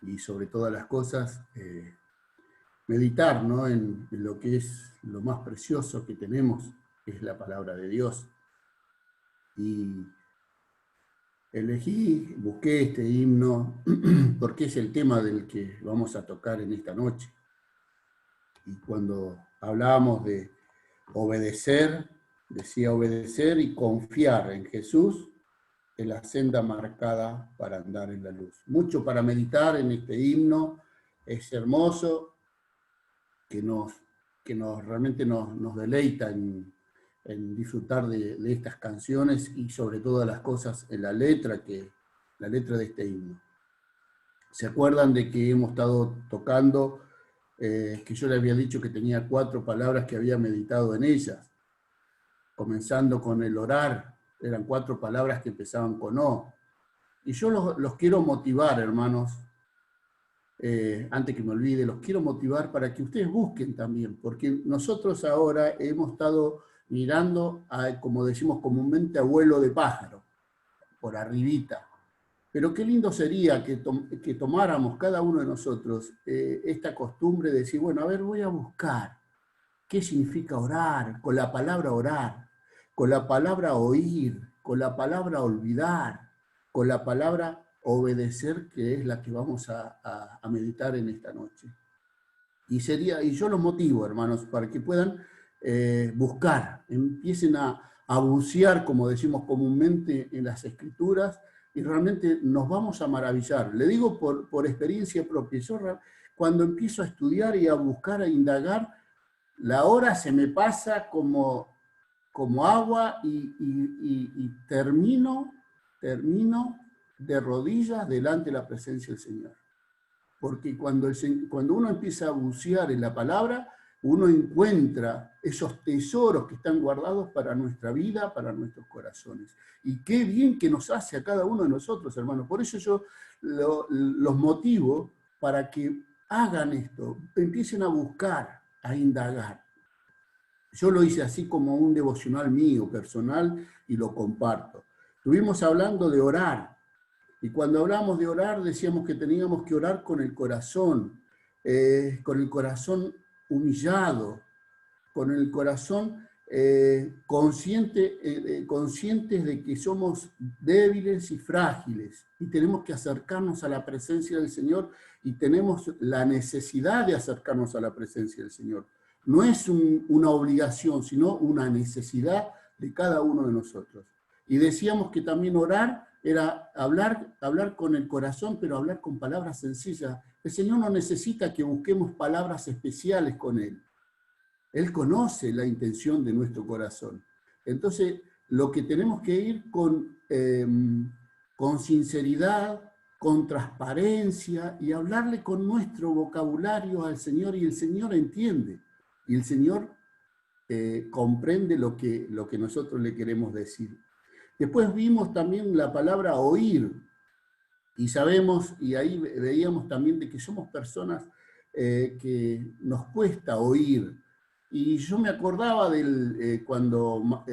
y sobre todas las cosas, meditar, ¿no?, en lo que es lo más precioso que tenemos, que es la palabra de Dios. Y busqué este himno porque es el tema del que vamos a tocar en esta noche. Y cuando hablábamos de obedecer, decía obedecer y confiar en Jesús, en la senda marcada para andar en la luz. Mucho para meditar en este himno, es hermoso, que realmente nos deleita en disfrutar de estas canciones y sobre todas las cosas en la letra de este himno. ¿Se acuerdan de que hemos estado tocando, que yo les había dicho que tenía 4 palabras que había meditado en ellas? Comenzando con el orar, eran 4 palabras que empezaban con O. Y yo los quiero motivar, hermanos, antes que me olvide, los quiero motivar para que ustedes busquen también, porque nosotros ahora hemos estado mirando, como decimos comúnmente, a vuelo de pájaro, por arribita. Pero qué lindo sería que tomáramos cada uno de nosotros esta costumbre de decir, bueno, a ver, voy a buscar qué significa orar, con la palabra orar, con la palabra oír, con la palabra olvidar, con la palabra obedecer, que es la que vamos a meditar en esta noche. Y yo los motivo, hermanos, para que puedan buscar, empiecen a bucear, como decimos comúnmente, en las Escrituras, y realmente nos vamos a maravillar. Le digo por experiencia propia. Yo cuando empiezo a estudiar y a buscar, a indagar, la hora se me pasa como agua y termino de rodillas delante de la presencia del Señor. Porque cuando uno empieza a bucear en la palabra, uno encuentra esos tesoros que están guardados para nuestra vida, para nuestros corazones. Y qué bien que nos hace a cada uno de nosotros, hermanos. Por eso yo los motivo para que hagan esto, empiecen a buscar, a indagar. Yo lo hice así como un devocional mío, personal, y lo comparto. Estuvimos hablando de orar, y cuando hablamos de orar decíamos que teníamos que orar con el corazón humillado, con el corazón conscientes de que somos débiles y frágiles, y tenemos que acercarnos a la presencia del Señor, y tenemos la necesidad de acercarnos a la presencia del Señor. No es una obligación, sino una necesidad de cada uno de nosotros. Y decíamos que también orar era hablar con el corazón, pero hablar con palabras sencillas. El Señor no necesita que busquemos palabras especiales con Él. Él conoce la intención de nuestro corazón. Entonces, lo que tenemos que ir con sinceridad, con transparencia, y hablarle con nuestro vocabulario al Señor, y el Señor entiende. Y el Señor comprende lo que nosotros le queremos decir. Después vimos también la palabra oír, y sabemos, y ahí veíamos también de que somos personas que nos cuesta oír. Y yo me acordaba cuando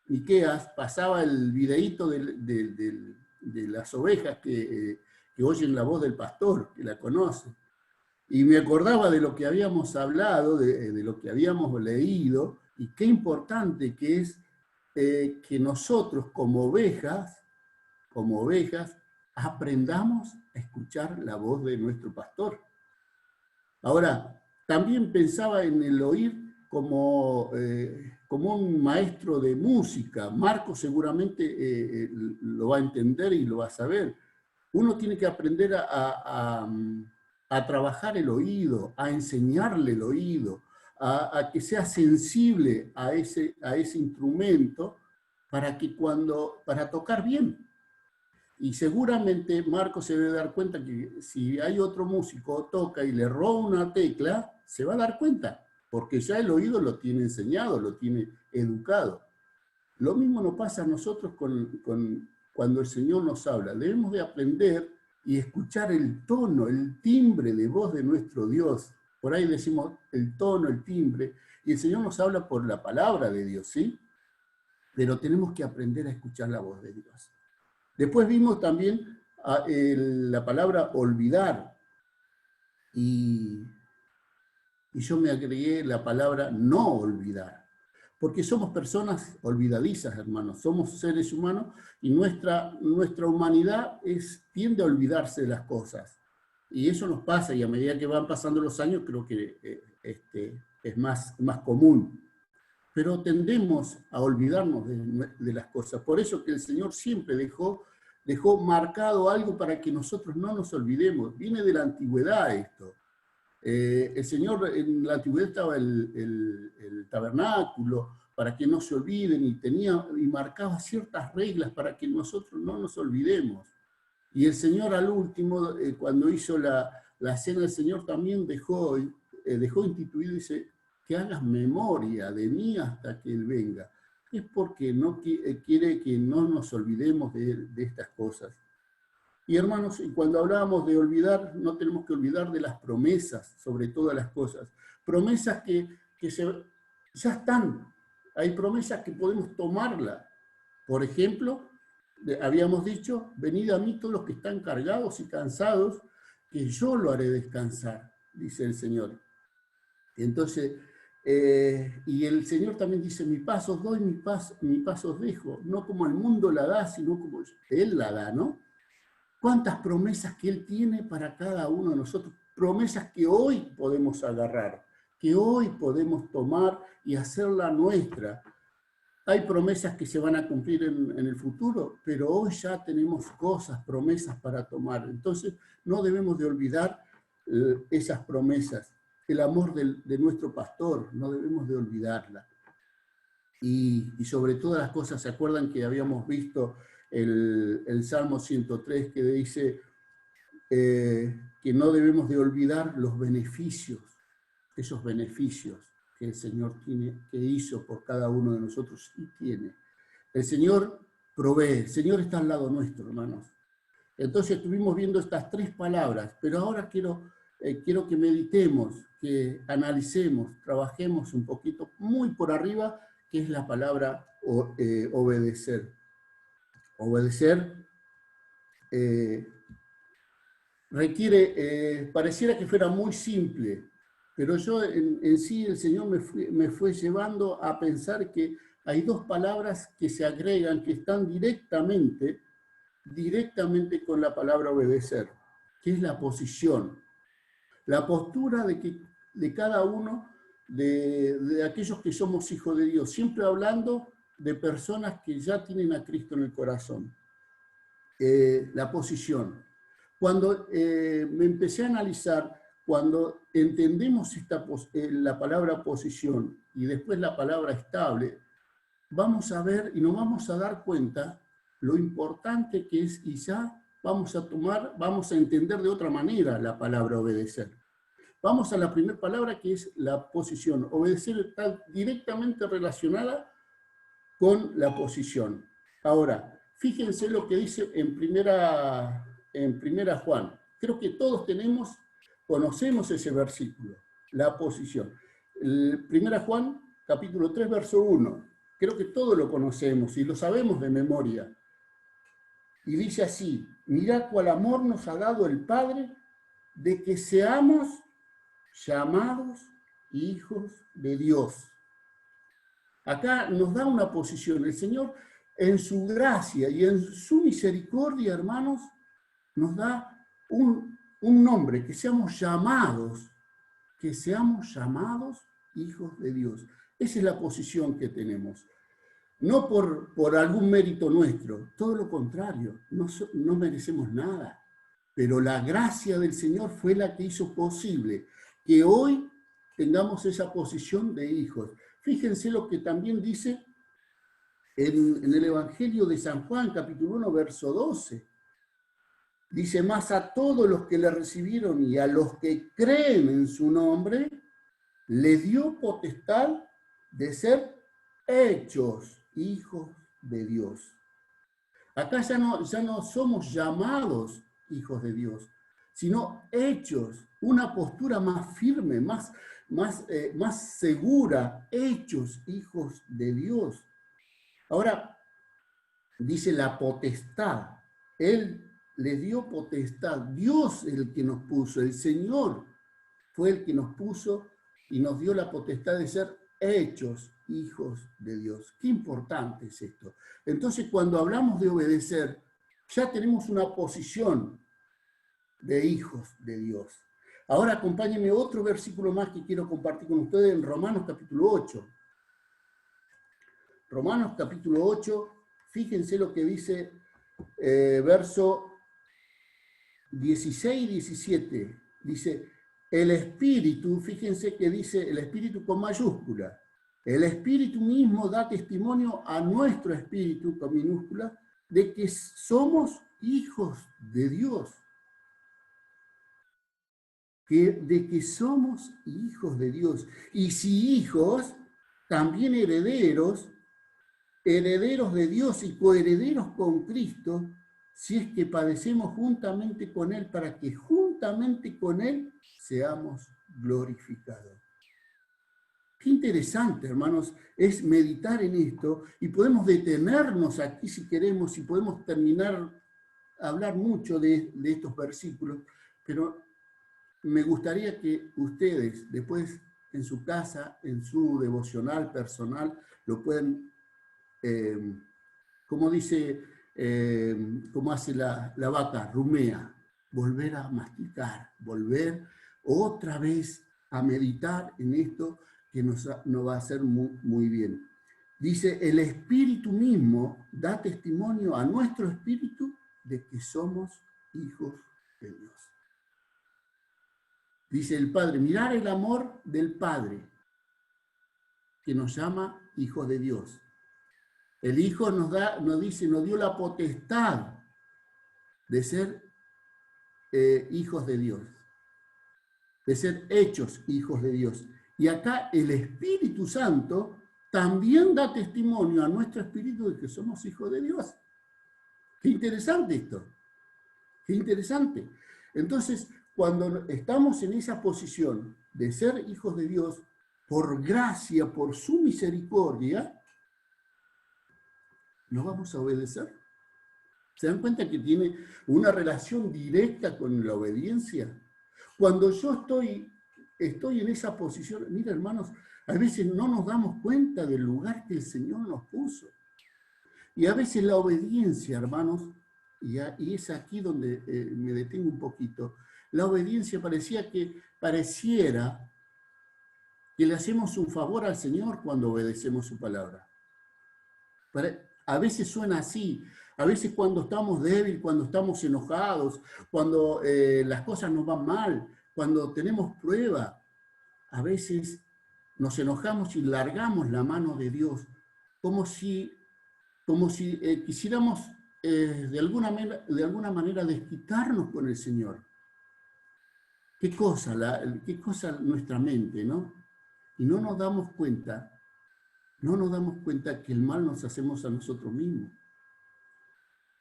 Miqueas pasaba el videíto de las ovejas que oyen la voz del pastor, que la conocen. Y me acordaba de lo que habíamos hablado, de lo que habíamos leído, y qué importante que es que nosotros como ovejas, aprendamos a escuchar la voz de nuestro pastor. Ahora, también pensaba en el oír como un maestro de música. Marco seguramente lo va a entender y lo va a saber. Uno tiene que aprender a trabajar el oído, a enseñarle el oído, a que sea sensible a ese instrumento para tocar bien. Y seguramente Marco se debe dar cuenta que si hay otro músico toca y le roba una tecla, se va a dar cuenta, porque ya el oído lo tiene enseñado, lo tiene educado. Lo mismo nos pasa a nosotros cuando el Señor nos habla. Debemos de aprender y escuchar el tono, el timbre de voz de nuestro Dios. Por ahí decimos el tono, el timbre, y el Señor nos habla por la palabra de Dios, ¿sí? Pero tenemos que aprender a escuchar la voz de Dios. Después vimos también la palabra olvidar, y yo me agregué la palabra no olvidar, porque somos personas olvidadizas, hermanos, somos seres humanos y nuestra humanidad tiende a olvidarse de las cosas. Y eso nos pasa, y a medida que van pasando los años creo que es más común. Pero tendemos a olvidarnos de las cosas. Por eso que el Señor siempre dejó marcado algo para que nosotros no nos olvidemos. Viene de la antigüedad esto. El Señor, en la antigüedad estaba el tabernáculo para que no se olviden, y marcaba ciertas reglas para que nosotros no nos olvidemos. Y el Señor al último, cuando hizo la cena del Señor, también dejó instituido, dice, que hagas memoria de mí hasta que Él venga. Es porque no quiere que no nos olvidemos de estas cosas. Y hermanos, cuando hablábamos de olvidar, no tenemos que olvidar de las promesas sobre todas las cosas. Promesas que ya están. Hay promesas que podemos tomarlas. Por ejemplo, habíamos dicho, venid a mí todos los que están cargados y cansados, que yo lo haré descansar, dice el Señor. Entonces, y el Señor también dice, mi paz os doy, mi paz os dejo, no como el mundo la da, sino como Él la da, ¿no? Cuántas promesas que Él tiene para cada uno de nosotros, promesas que hoy podemos agarrar, que hoy podemos tomar y hacerla nuestra. Hay promesas que se van a cumplir en el futuro, pero hoy ya tenemos promesas para tomar. Entonces, no debemos de olvidar esas promesas. El amor de nuestro pastor, no debemos de olvidarla. Y sobre todas las cosas, ¿se acuerdan que habíamos visto el Salmo 103 que dice que no debemos de olvidar los beneficios, esos beneficios que el Señor que hizo por cada uno de nosotros y tiene? El Señor provee, el Señor está al lado nuestro, hermanos. Entonces estuvimos viendo estas tres palabras, pero ahora quiero que meditemos, que analicemos, trabajemos un poquito, muy por arriba, que es la palabra obedecer. Obedecer requiere, pareciera que fuera muy simple, pero yo en sí el Señor me fue llevando a pensar que hay dos palabras que se agregan, que están directamente con la palabra obedecer, que es la posición, la postura de cada uno de aquellos que somos hijos de Dios, siempre hablando de personas que ya tienen a Cristo en el corazón. La posición. Cuando me empecé a analizar, cuando entendemos la palabra posición y después la palabra estable, vamos a ver y nos vamos a dar cuenta lo importante que es, y ya vamos a entender de otra manera la palabra obedecer. Vamos a la primera palabra, que es la posición. Obedecer está directamente relacionada con la posición. Ahora, fíjense lo que dice en primera Juan. Creo que todos conocemos ese versículo, la posición. Primera Juan, capítulo 3, verso 1. Creo que todos lo conocemos y lo sabemos de memoria. Y dice así: mirad cuál amor nos ha dado el Padre, de que seamos llamados hijos de Dios. Acá nos da una posición. El Señor, en su gracia y en su misericordia, hermanos, nos da un nombre, que seamos llamados hijos de Dios. Esa es la posición que tenemos. No por algún mérito nuestro, todo lo contrario, no merecemos nada. Pero la gracia del Señor fue la que hizo posible que hoy tengamos esa posición de hijos. Fíjense lo que también dice en el Evangelio de San Juan, capítulo 1, verso 12. Dice: más a todos los que le recibieron y a los que creen en su nombre, le dio potestad de ser hechos hijos de Dios. Acá ya no somos llamados hijos de Dios, sino hechos, una postura más firme, más segura, hechos hijos de Dios. Ahora, dice la potestad. Él le dio potestad. Dios es el que nos puso, el Señor fue el que nos puso y nos dio la potestad de ser hechos hijos de Dios. Qué importante es esto. Entonces, cuando hablamos de obedecer, ya tenemos una posición de hijos de Dios. Ahora acompáñenme otro versículo más que quiero compartir con ustedes en Romanos capítulo 8. Romanos capítulo 8, fíjense lo que dice verso 16 y 17. Dice, el Espíritu, fíjense que dice el Espíritu con mayúscula. El Espíritu mismo da testimonio a nuestro Espíritu con minúscula de que somos hijos de Dios. De que somos hijos de Dios. Y si hijos, también herederos, herederos de Dios y coherederos con Cristo, si es que padecemos juntamente con Él, para que juntamente con Él seamos glorificados. Qué interesante, hermanos, es meditar en esto, y podemos detenernos aquí si queremos, y podemos hablar mucho de estos versículos, pero me gustaría que ustedes después en su casa, en su devocional personal, lo puedan, como dice, como hace la vaca, rumea, volver a masticar, volver otra vez a meditar en esto que nos va a hacer muy, muy bien. Dice, el Espíritu mismo da testimonio a nuestro espíritu de que somos hijos de Dios. Dice el Padre, mirar el amor del Padre, que nos llama hijos de Dios. El Hijo nos dio la potestad de ser hijos de Dios, de ser hechos hijos de Dios. Y acá el Espíritu Santo también da testimonio a nuestro espíritu de que somos hijos de Dios. Qué interesante esto, qué interesante. Entonces, cuando estamos en esa posición de ser hijos de Dios, por gracia, por su misericordia, ¿nos vamos a obedecer? ¿Se dan cuenta que tiene una relación directa con la obediencia? Cuando yo estoy en esa posición, mira, hermanos, a veces no nos damos cuenta del lugar que el Señor nos puso. Y a veces la obediencia, hermanos, y es aquí donde me detengo un poquito, la obediencia pareciera que le hacemos un favor al Señor cuando obedecemos su palabra. A veces suena así, a veces cuando estamos débiles, cuando estamos enojados, cuando las cosas nos van mal, cuando tenemos prueba, a veces nos enojamos y largamos la mano de Dios, como si quisiéramos de alguna manera desquitarnos con el Señor. ¿Qué cosa nuestra mente, no? Y no nos damos cuenta que el mal nos hacemos a nosotros mismos.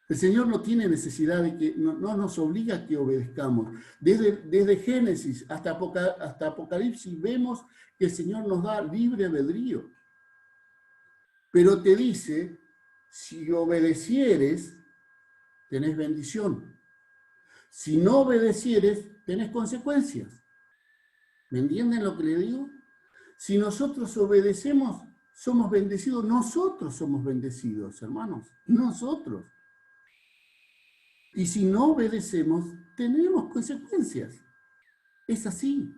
El Señor no tiene necesidad de que, no nos obliga a que obedezcamos. Desde Génesis hasta Apocalipsis vemos que el Señor nos da libre albedrío. Pero te dice, si obedecieres, tenés bendición. Si no obedecieres, tenés consecuencias. ¿Me entienden lo que le digo? Si nosotros obedecemos, somos bendecidos. Nosotros somos bendecidos, hermanos. Nosotros. Y si no obedecemos, tenemos consecuencias. Es así.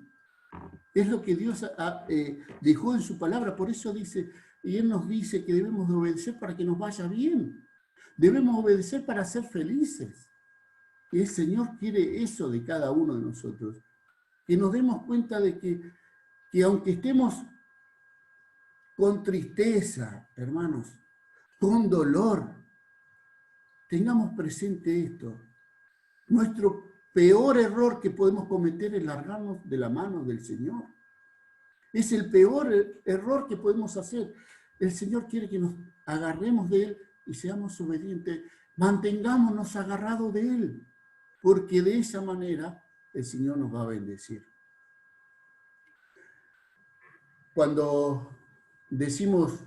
Es lo que Dios dejó en su palabra. Por eso dice, y Él nos dice que debemos de obedecer para que nos vaya bien. Debemos obedecer para ser felices. Y el Señor quiere eso de cada uno de nosotros. Que nos demos cuenta de que aunque estemos con tristeza, hermanos, con dolor, tengamos presente esto. Nuestro peor error que podemos cometer es largarnos de la mano del Señor. Es el peor error que podemos hacer. El Señor quiere que nos agarremos de Él y seamos obedientes. Mantengámonos agarrados de Él, porque de esa manera el Señor nos va a bendecir. Cuando decimos,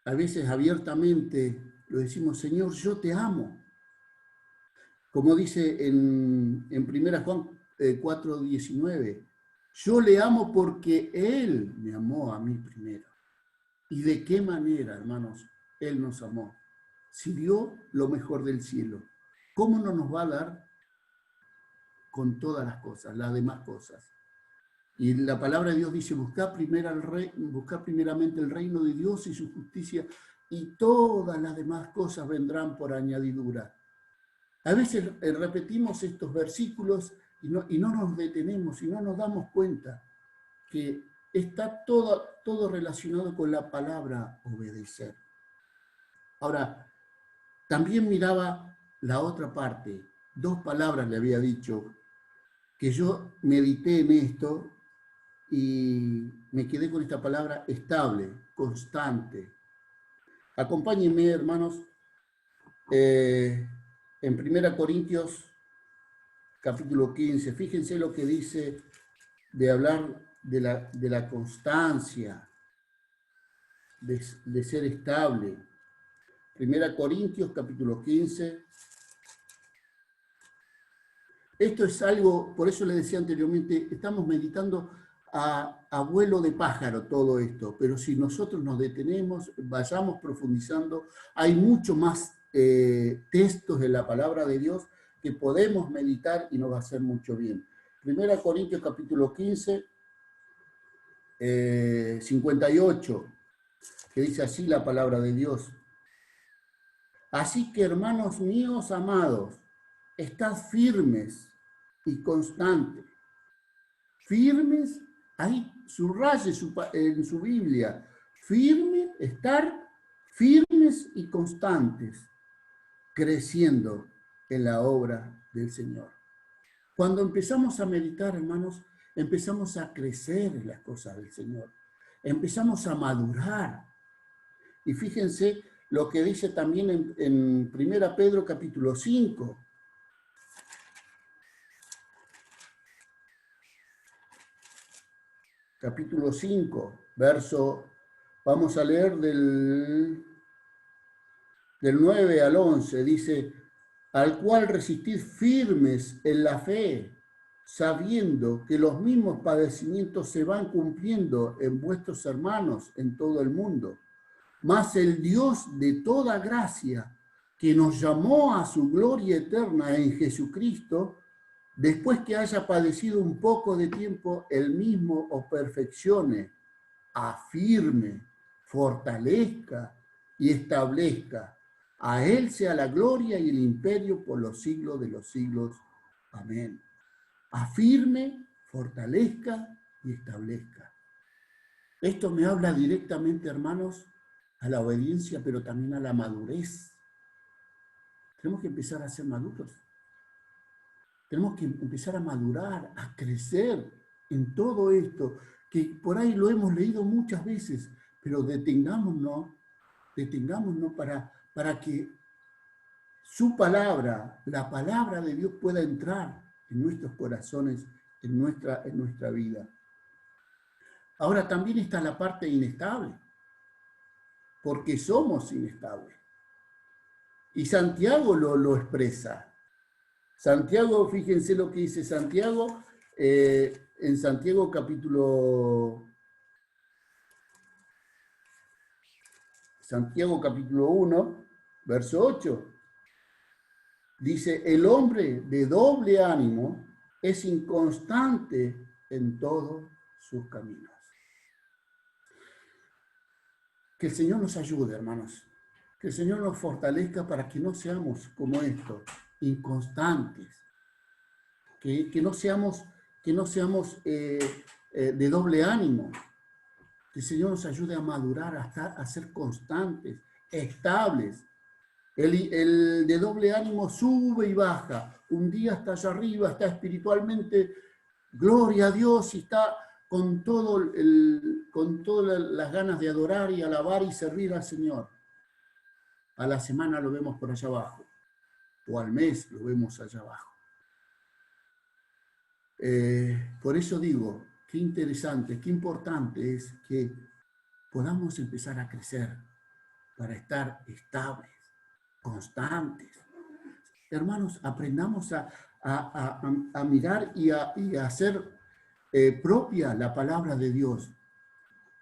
a veces abiertamente, lo decimos, Señor, yo te amo. Como dice en 1 Juan 4:19, yo le amo porque Él me amó a mí primero. ¿Y de qué manera, hermanos, Él nos amó? Si dio lo mejor del cielo, ¿cómo no nos va a dar con todas las cosas, las demás cosas? Y la palabra de Dios dice, buscad primeramente el reino de Dios y su justicia, y todas las demás cosas vendrán por añadidura. A veces repetimos estos versículos y no nos detenemos y no nos damos cuenta que está todo relacionado con la palabra obedecer. Ahora, también miraba la otra parte, 2 palabras le había dicho, que yo medité en esto y me quedé con esta palabra estable, constante. Acompáñenme, hermanos, en 1 Corintios capítulo 15. Fíjense lo que dice de hablar de la constancia, de ser estable. 1 Corintios capítulo 15. Esto es algo, por eso le decía anteriormente, estamos meditando a vuelo de pájaro todo esto, pero si nosotros nos detenemos, vayamos profundizando, hay mucho más textos de la palabra de Dios que podemos meditar y nos va a hacer mucho bien. 1 Corintios capítulo 15, 58, que dice así la palabra de Dios. Así que, hermanos míos amados, estad firmes y constantes. Firmes, ahí subraye en su Biblia, firmes, estar firmes y constantes, creciendo en la obra del Señor. Cuando empezamos a meditar, hermanos, empezamos a crecer en las cosas del Señor. Empezamos a madurar. Y fíjense lo que dice también en 1 Pedro capítulo 5. Capítulo 5, verso, vamos a leer del 9 al 11, dice, al cual resistid firmes en la fe, sabiendo que los mismos padecimientos se van cumpliendo en vuestros hermanos en todo el mundo. Mas el Dios de toda gracia, que nos llamó a su gloria eterna en Jesucristo, después que haya padecido un poco de tiempo, él mismo os perfeccione, afirme, fortalezca y establezca. A él sea la gloria y el imperio por los siglos de los siglos. Amén. Afirme, fortalezca y establezca. Esto me habla directamente, hermanos, a la obediencia, pero también a la madurez. Tenemos que empezar a ser maduros. Tenemos que empezar a madurar, a crecer en todo esto, que por ahí lo hemos leído muchas veces, pero detengámonos para que su palabra, la palabra de Dios pueda entrar en nuestros corazones, en nuestra vida. Ahora también está la parte inestable, porque somos inestables. Y Santiago lo expresa. Santiago, fíjense lo que dice Santiago, en Santiago capítulo 1, verso 8, dice, el hombre de doble ánimo es inconstante en todos sus caminos. Que el Señor nos ayude, hermanos, que el Señor nos fortalezca para que no seamos como esto, inconstantes, que no seamos de doble ánimo. Que el Señor nos ayude a madurar, a ser constantes, estables. El de doble ánimo sube y baja. Un día está allá arriba, está espiritualmente, gloria a Dios, y está con todas las ganas de adorar y alabar y servir al Señor. A la semana lo vemos por allá abajo, o al mes lo vemos allá abajo. Por eso digo, qué interesante, qué importante es que podamos empezar a crecer para estar estables, constantes. Hermanos, aprendamos a mirar y a hacer propia la palabra de Dios.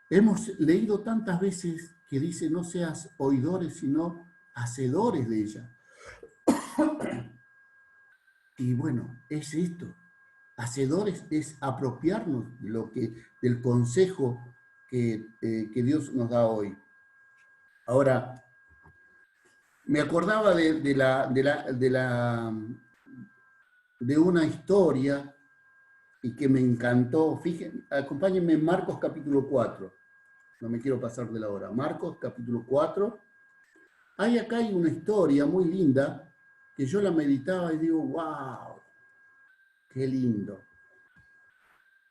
Hemos leído tantas veces que dice no seas oidores, sino hacedores de ella. Y bueno, es esto. Hacedores es apropiarnos del consejo que Dios nos da hoy. Ahora, me acordaba de una historia y que me encantó. Fíjense, acompáñenme en Marcos capítulo 4. No me quiero pasar de la hora. Marcos capítulo 4. Acá hay una historia muy linda que yo la meditaba y digo, wow, qué lindo.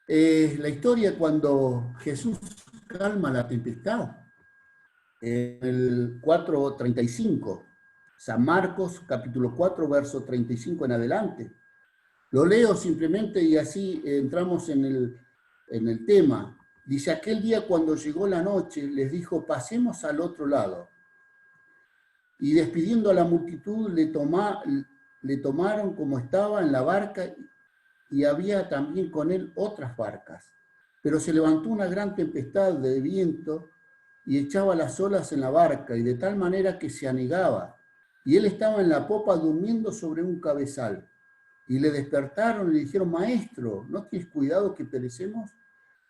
La historia cuando Jesús calma la tempestad. En el 4:35. San Marcos capítulo 4, verso 35 en adelante. Lo leo simplemente y así entramos en el tema. Dice, aquel día cuando llegó la noche, les dijo, pasemos al otro lado. Y despidiendo a la multitud, le tomaron como estaba en la barca y había también con él otras barcas. Pero se levantó una gran tempestad de viento y echaba las olas en la barca, y de tal manera que se anegaba. Y él estaba en la popa durmiendo sobre un cabezal. Y le despertaron y le dijeron, maestro, ¿no tienes cuidado que perecemos?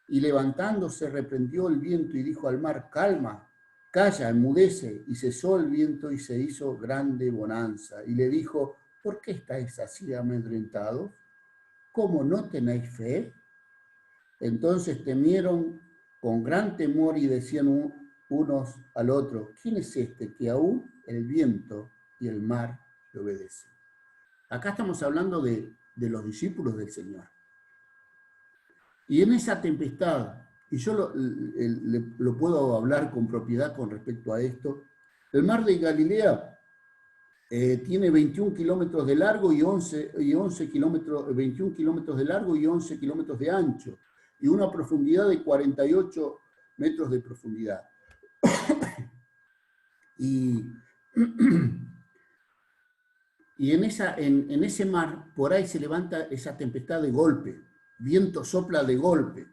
Y levantándose reprendió el viento y dijo al mar, calma, calla, enmudece. Y cesó el viento y se hizo grande bonanza. Y le dijo, ¿por qué estáis así amedrentados? ¿Cómo no tenéis fe? Entonces temieron con gran temor y decían unos al otro, ¿quién es este que aún el viento y el mar le obedecen? Acá estamos hablando de los discípulos del Señor. Y en esa tempestad, y yo lo puedo hablar con propiedad con respecto a esto, el mar de Galilea tiene 21 kilómetros de largo y 11 kilómetros, 21 kilómetros de largo y 11 kilómetros de ancho, y una profundidad de 48 metros de profundidad. Y en ese mar, por ahí se levanta esa tempestad de golpe, viento sopla de golpe.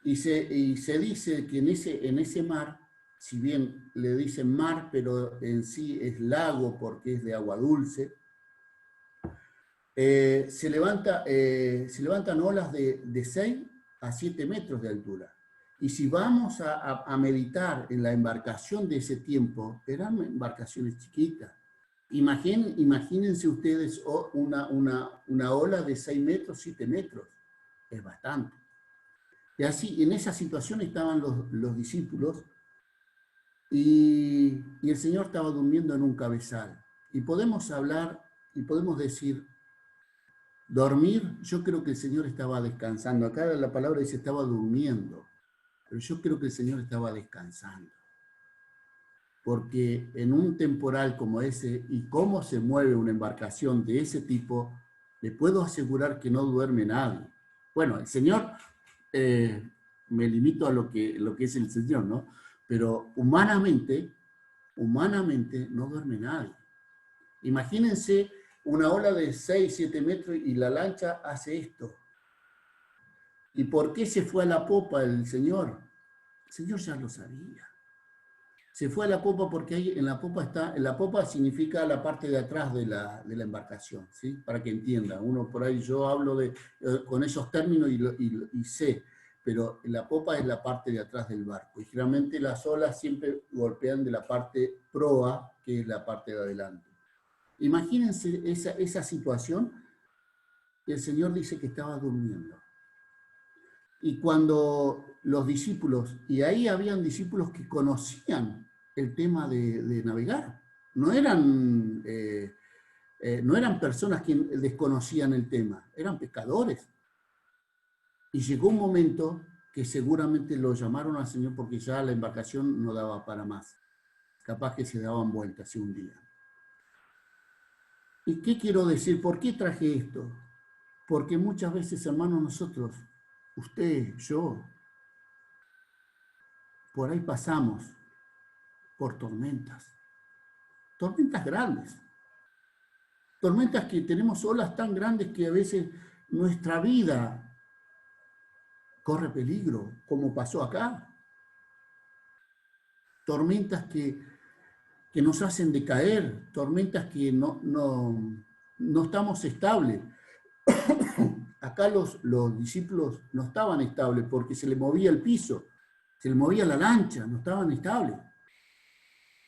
Y se dice que en ese mar, si bien le dicen mar, pero en sí es lago porque es de agua dulce, se levantan olas de 6 a 7 metros de altura. Y si vamos a meditar en la embarcación de ese tiempo, eran embarcaciones chiquitas. Imagínense ustedes una ola de 6 metros, 7 metros. Es bastante. Y así, en esa situación estaban los discípulos y el Señor estaba durmiendo en un cabezal. Y podemos hablar y podemos decir, dormir, yo creo que el Señor estaba descansando. Acá la palabra dice estaba durmiendo, pero yo creo que el Señor estaba descansando. Porque en un temporal como ese, y cómo se mueve una embarcación de ese tipo, le puedo asegurar que no duerme nadie. Bueno, el Señor, me limito a lo que es el Señor, ¿no? Pero humanamente no duerme nadie. Imagínense una ola de 6, 7 metros y la lancha hace esto. ¿Y por qué se fue a la popa el Señor? El Señor ya lo sabía. Se fue a la popa porque ahí en la popa significa la parte de atrás de la embarcación, ¿sí? Para que entiendan. Uno por ahí, yo hablo con esos términos y sé, pero la popa es la parte de atrás del barco. Y generalmente las olas siempre golpean de la parte proa, que es la parte de adelante. Imagínense esa situación, y el Señor dice que estaba durmiendo. Y cuando los discípulos, y ahí habían discípulos que conocían el tema de navegar, no eran personas que desconocían el tema, eran pescadores. Y llegó un momento que seguramente lo llamaron al Señor porque ya la embarcación no daba para más. Capaz que se daban vueltas, se hundían. ¿Y qué quiero decir? ¿Por qué traje esto? Porque muchas veces, hermanos, nosotros, usted, yo, por ahí pasamos por tormentas grandes. Tormentas que tenemos olas tan grandes que a veces nuestra vida corre peligro, como pasó acá. Tormentas que nos hacen decaer, tormentas que no estamos estables. Acá los discípulos no estaban estables porque se les movía el piso, se les movía la lancha, no estaban estables.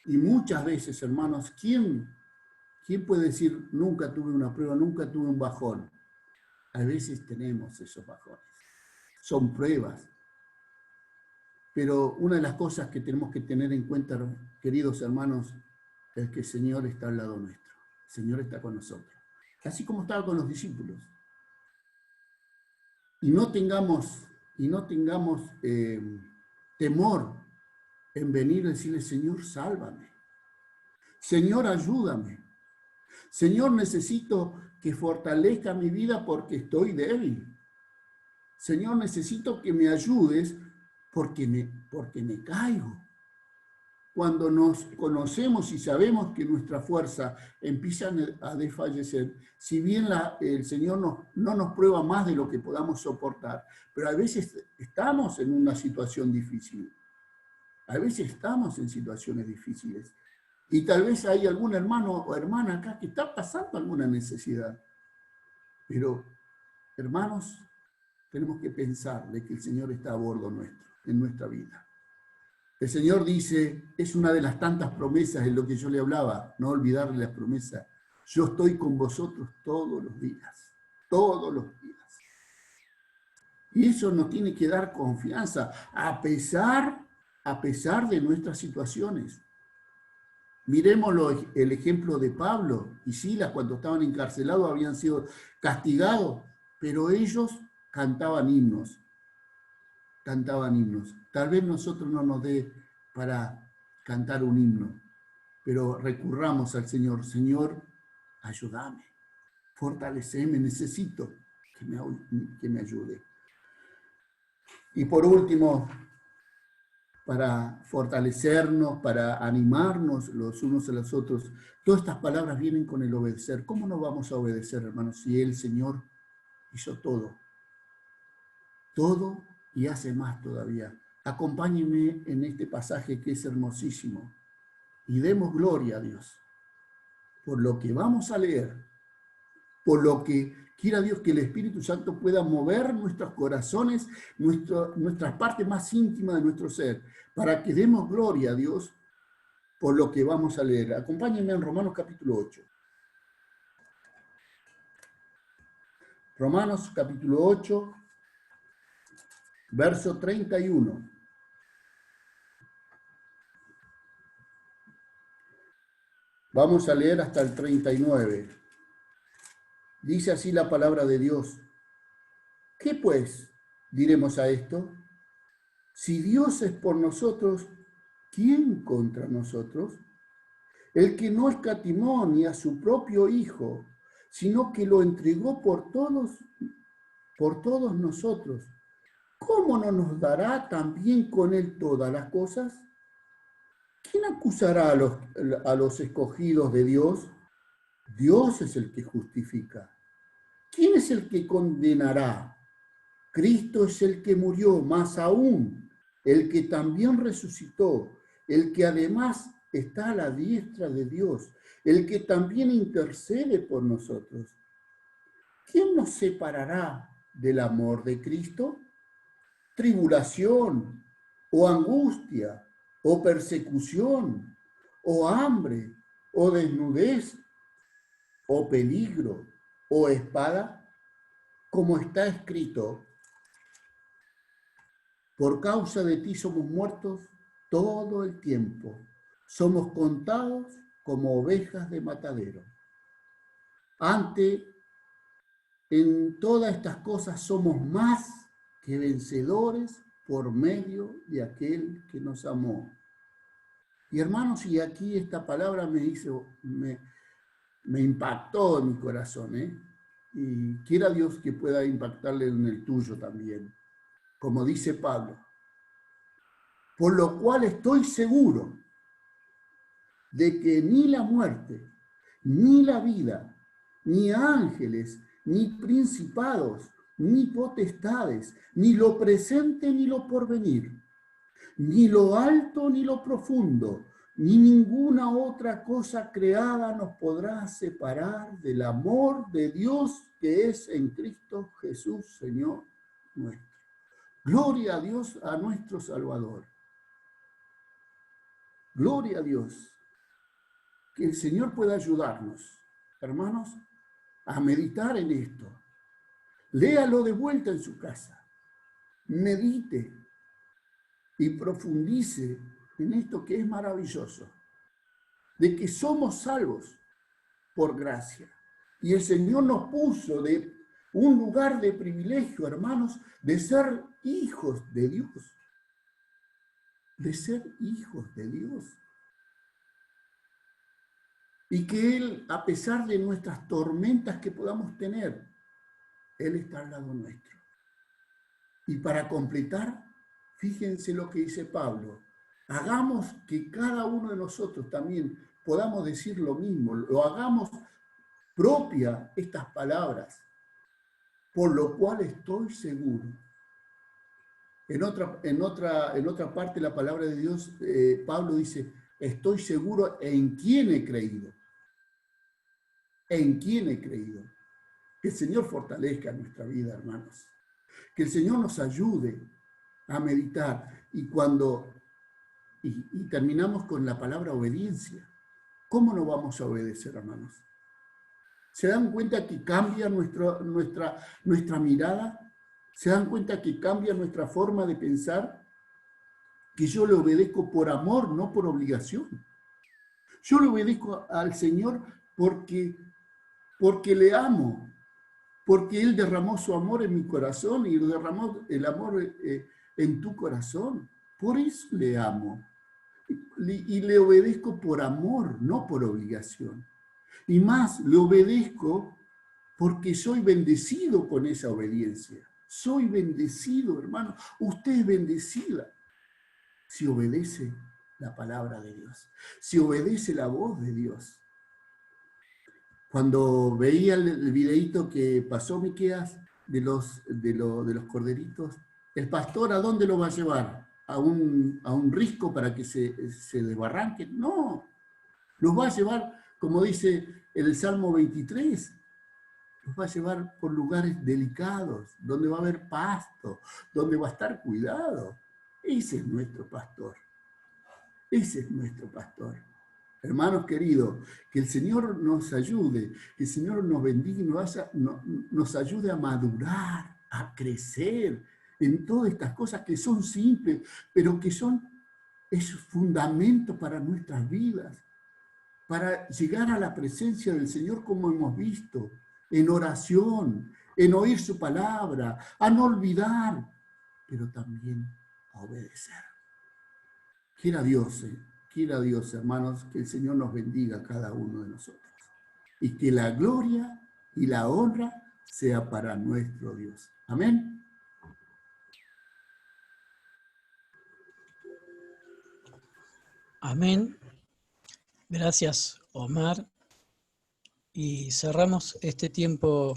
Y muchas veces, hermanos, ¿quién puede decir nunca tuve una prueba, nunca tuve un bajón? A veces tenemos esos bajones. Son pruebas. Pero una de las cosas que tenemos que tener en cuenta, queridos hermanos, es que el Señor está al lado nuestro. El Señor está con nosotros. Así como estaba con los discípulos. Y no tengamos temor en venir y decirle, Señor, sálvame. Señor, ayúdame. Señor, necesito que fortalezca mi vida porque estoy débil. Señor, necesito que me ayudes porque me caigo. Cuando nos conocemos y sabemos que nuestra fuerza empieza a desfallecer, si bien el Señor no nos prueba más de lo que podamos soportar, pero a veces estamos en una situación difícil. A veces estamos en situaciones difíciles. Y tal vez hay algún hermano o hermana acá que está pasando alguna necesidad. Pero, hermanos, tenemos que pensar de que el Señor está a bordo nuestro, en nuestra vida. El Señor dice, es una de las tantas promesas en lo que yo le hablaba, no olvidarle las promesas. Yo estoy con vosotros todos los días, todos los días. Y eso nos tiene que dar confianza, a pesar de nuestras situaciones. Miremos el ejemplo de Pablo y Silas cuando estaban encarcelados, habían sido castigados, pero ellos cantaban himnos. Tal vez nosotros no nos dé para cantar un himno, pero recurramos al Señor. Señor, ayúdame, fortaleceme, necesito que me ayude. Y por último, para fortalecernos, para animarnos los unos a los otros, todas estas palabras vienen con el obedecer. ¿Cómo no vamos a obedecer, hermanos, si el Señor hizo todo? Todo y hace más todavía. Acompáñenme en este pasaje que es hermosísimo y demos gloria a Dios por lo que vamos a leer, por lo que quiera Dios que el Espíritu Santo pueda mover nuestros corazones, nuestra parte más íntima de nuestro ser, para que demos gloria a Dios por lo que vamos a leer. Acompáñenme en Romanos capítulo 8. Romanos capítulo 8, verso 31. Vamos a leer hasta el 39. Dice así la palabra de Dios. ¿Qué pues diremos a esto? Si Dios es por nosotros, ¿quién contra nosotros? El que no escatimó ni a su propio Hijo, sino que lo entregó por todos nosotros, ¿cómo no nos dará también con él todas las cosas? ¿Quién acusará a los escogidos de Dios? Dios es el que justifica. ¿Quién es el que condenará? Cristo es el que murió, más aún, el que también resucitó, el que además está a la diestra de Dios, el que también intercede por nosotros. ¿Quién nos separará del amor de Cristo? ¿Tribulación, o angustia, o persecución, o hambre, o desnudez, o peligro, o espada? Como está escrito, por causa de ti somos muertos todo el tiempo, somos contados como ovejas de matadero. En todas estas cosas somos más que vencedores por medio de aquel que nos amó. Y hermanos, y aquí esta palabra me impactó en mi corazón, y quiera Dios que pueda impactarle en el tuyo también, como dice Pablo. Por lo cual estoy seguro de que ni la muerte, ni la vida, ni ángeles, ni principados, ni potestades, ni lo presente ni lo porvenir, ni lo alto ni lo profundo, ni ninguna otra cosa creada nos podrá separar del amor de Dios que es en Cristo Jesús, Señor nuestro. Gloria a Dios, a nuestro Salvador. Gloria a Dios. Que el Señor pueda ayudarnos, hermanos, a meditar en esto. Léalo de vuelta en su casa. Medite y profundice en esto que es maravilloso, de que somos salvos por gracia. Y el Señor nos puso de un lugar de privilegio, hermanos, de ser hijos de Dios. De ser hijos de Dios. Y que Él, a pesar de nuestras tormentas que podamos tener, Él está al lado nuestro. Y para completar, fíjense lo que dice Pablo. Hagamos que cada uno de nosotros también podamos decir lo mismo, lo hagamos propia estas palabras, por lo cual estoy seguro. En otra parte de la palabra de Dios, Pablo dice, estoy seguro en quién he creído. En quién he creído. Que el Señor fortalezca nuestra vida, hermanos. Que el Señor nos ayude a meditar. Y terminamos con la palabra obediencia. ¿Cómo no vamos a obedecer, hermanos? ¿Se dan cuenta que cambia nuestra mirada? ¿Se dan cuenta que cambia nuestra forma de pensar? Que yo le obedezco por amor, no por obligación. Yo le obedezco al Señor porque le amo, porque Él derramó su amor en mi corazón y derramó el amor en tu corazón. Por eso le amo. Y le obedezco por amor, no por obligación. Y más, le obedezco porque soy bendecido con esa obediencia. Soy bendecido, hermano. Usted es bendecida si obedece la palabra de Dios, si obedece la voz de Dios. Cuando veía el videíto que pasó Miqueas de los corderitos, el pastor, ¿a dónde lo va a llevar? ¿A un risco para que se desbarranquen? No, los va a llevar, como dice el Salmo 23, los va a llevar por lugares delicados, donde va a haber pasto, donde va a estar cuidado. Ese es nuestro pastor. Ese es nuestro pastor. Hermanos queridos, que el Señor nos ayude, que el Señor nos bendiga y nos ayude a madurar, a crecer en todas estas cosas que son simples, pero que es fundamento para nuestras vidas, para llegar a la presencia del Señor como hemos visto, en oración, en oír su palabra, a no olvidar, pero también a obedecer. Quiera Dios, hermanos, que el Señor nos bendiga a cada uno de nosotros. Y que la gloria y la honra sea para nuestro Dios. Amén. Amén. Gracias, Omar. Y cerramos este tiempo